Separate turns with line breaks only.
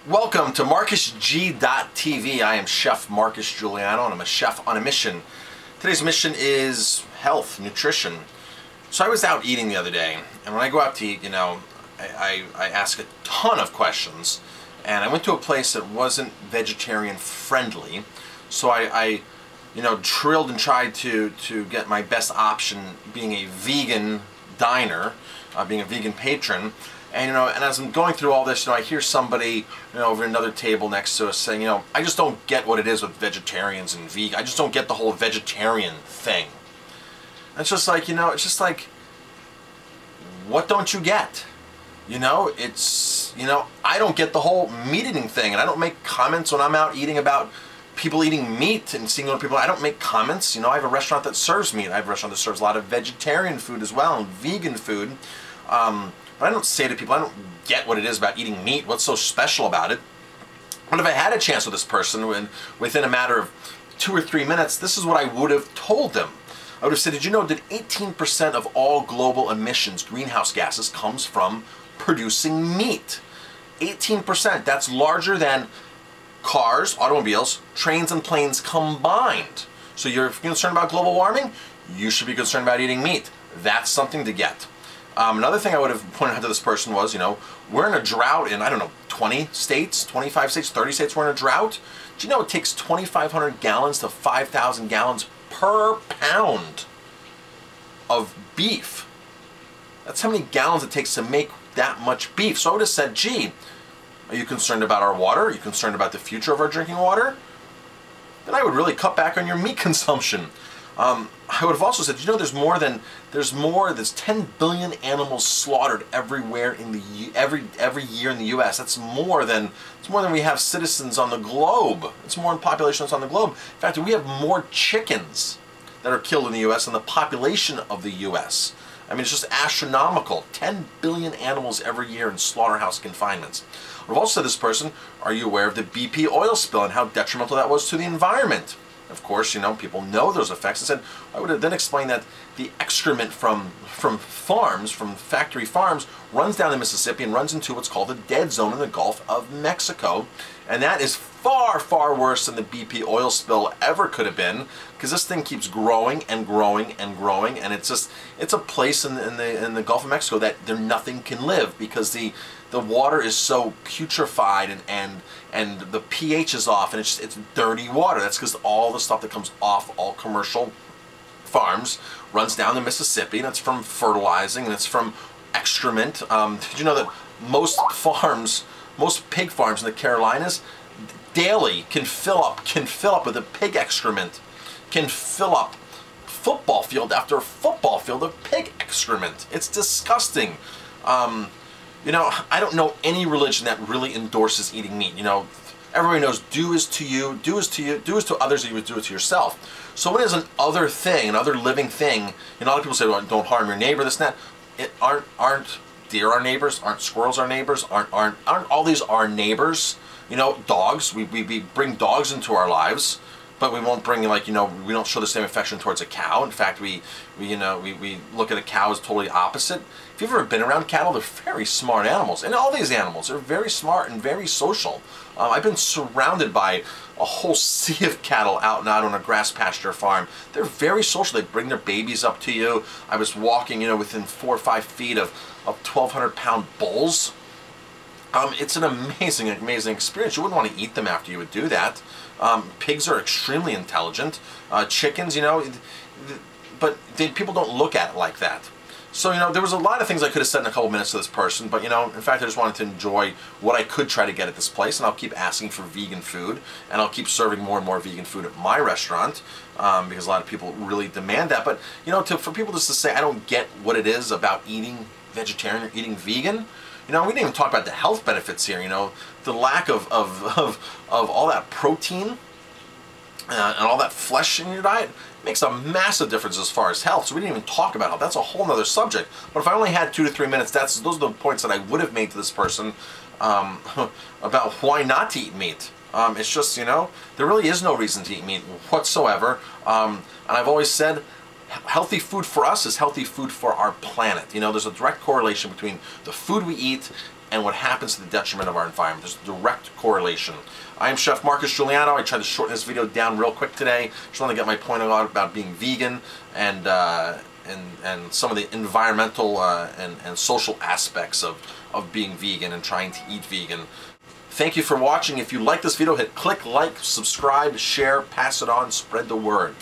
Welcome to MarcusG.tv. I am Chef Marcus Giuliano, and I'm a chef on a mission. Today's mission is health, nutrition. So I was out eating the other day, and when I go out to eat, I ask a ton of questions, and I went to a place that wasn't vegetarian friendly. So I drilled and tried to get my best option, being a vegan diner, being a vegan patron. And and as I'm going through all this, I hear somebody, over another table next to us saying, I just don't get what it is with vegetarians and vegan. I just don't get the whole vegetarian thing. And it's just like, what don't you get? I don't get the whole meat eating thing, and I don't make comments when I'm out eating about people eating meat and seeing other people. I don't make comments. I have a restaurant that serves meat. I have a restaurant that serves a lot of vegetarian food as well and vegan food. But I don't say to people, I don't get what it is about eating meat. What's so special about it? But if I had a chance with this person, within a matter of 2 or 3 minutes, this is what I would have told them. I would have said, did you know that 18% of all global emissions, greenhouse gases, comes from producing meat? 18%. That's larger than cars, automobiles, trains, and planes combined. So you're concerned about global warming? You should be concerned about eating meat. That's something to get. Another thing I would have pointed out to this person was, we're in a drought in, 20 states, 25 states, 30 states, we're in a drought. Do you know it takes 2,500 gallons to 5,000 gallons per pound of beef? That's how many gallons it takes to make that much beef. So I would have said, gee, are you concerned about our water? Are you concerned about the future of our drinking water? Then I would really cut back on your meat consumption. I would have also said, there's 10 billion animals slaughtered everywhere in every year in the U.S. It's more than we have citizens on the globe. It's more than population that's on the globe. In fact, we have more chickens that are killed in the U.S. than the population of the U.S. It's just astronomical. 10 billion animals every year in slaughterhouse confinements. I've also said to this person, are you aware of the BP oil spill and how detrimental that was to the environment? Of course, people know those effects. I said, I would have then explained that the excrement from farms, from factory farms, runs down the Mississippi and runs into what's called the dead zone in the Gulf of Mexico. And that is far, far worse than the BP oil spill ever could have been, because this thing keeps growing and growing and growing, and it's a place in the Gulf of Mexico that nothing can live, because the water is so putrefied and the pH is off, and it's dirty water. That's because all the stuff that comes off all commercial farms runs down the Mississippi, and it's from fertilizing, and it's from excrement. Did you know that most pig farms in the Carolinas daily can fill up with the pig excrement, can fill up football field after football field of pig excrement? It's disgusting. I don't know any religion that really endorses eating meat. Everybody knows do as to you, do as to others as you would do it to yourself. So what is an other thing, an other living thing? A lot of people say, well, don't harm your neighbor, this and that. Aren't deer our neighbors? Aren't squirrels our neighbors? Aren't all these our neighbors? Dogs, we bring dogs into our lives, but we won't bring, we don't show the same affection towards a cow. In fact, we look at a cow as totally opposite. If you've ever been around cattle, they're very smart animals. And all these animals are very smart and very social. I've been surrounded by a whole sea of cattle out and out on a grass pasture farm. They're very social. They bring their babies up to you. I was walking, within 4 or 5 feet of 1,200-pound bulls. It's an amazing, amazing experience. You wouldn't want to eat them after you would do that. Pigs are extremely intelligent. Chickens, but people don't look at it like that. So, there was a lot of things I could have said in a couple minutes to this person, but, in fact, I just wanted to enjoy what I could try to get at this place, and I'll keep asking for vegan food, and I'll keep serving more and more vegan food at my restaurant, because a lot of people really demand that. But, for people just to say, I don't get what it is about eating vegetarian or eating vegan, we didn't even talk about the health benefits here, the lack of all that protein and all that flesh in your diet makes a massive difference as far as health. So we didn't even talk about health. That's a whole other subject. But if I only had 2 to 3 minutes, those are the points that I would have made to this person about why not to eat meat. It's just, there really is no reason to eat meat whatsoever. And I've always said, healthy food for us is healthy food for our planet. There's a direct correlation between the food we eat and what happens to the detriment of our environment. There's a direct correlation. I am Chef Marcus Giuliano. I tried to shorten this video down real quick today. Just want to get my point out about being vegan and some of the environmental and social aspects of being vegan and trying to eat vegan. Thank you for watching. If you like this video, click like, subscribe, share, pass it on, spread the word.